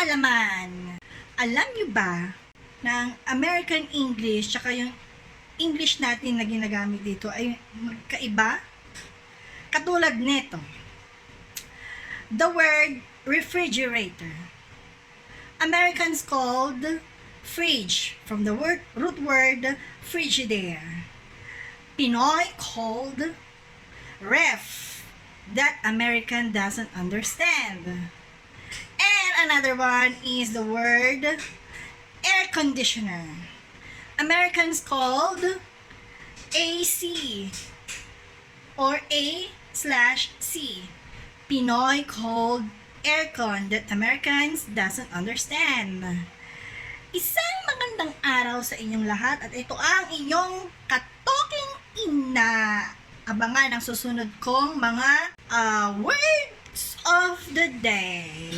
kaalaman. Alam niyo ba na ang American English tsaka yung English natin na ginagamit dito ay magkaiba? Katulad nito, the word refrigerator. Americans called fridge from the root word Frigidaire. Pinoy called ref, that American doesn't understand. And another one is the word air conditioner. Americans called AC or A/C. Pinoy called aircon, that Americans doesn't understand. Isang magandang araw sa inyong lahat at ito ang inyong katoking ina. Abangan ang susunod kong mga words of the day.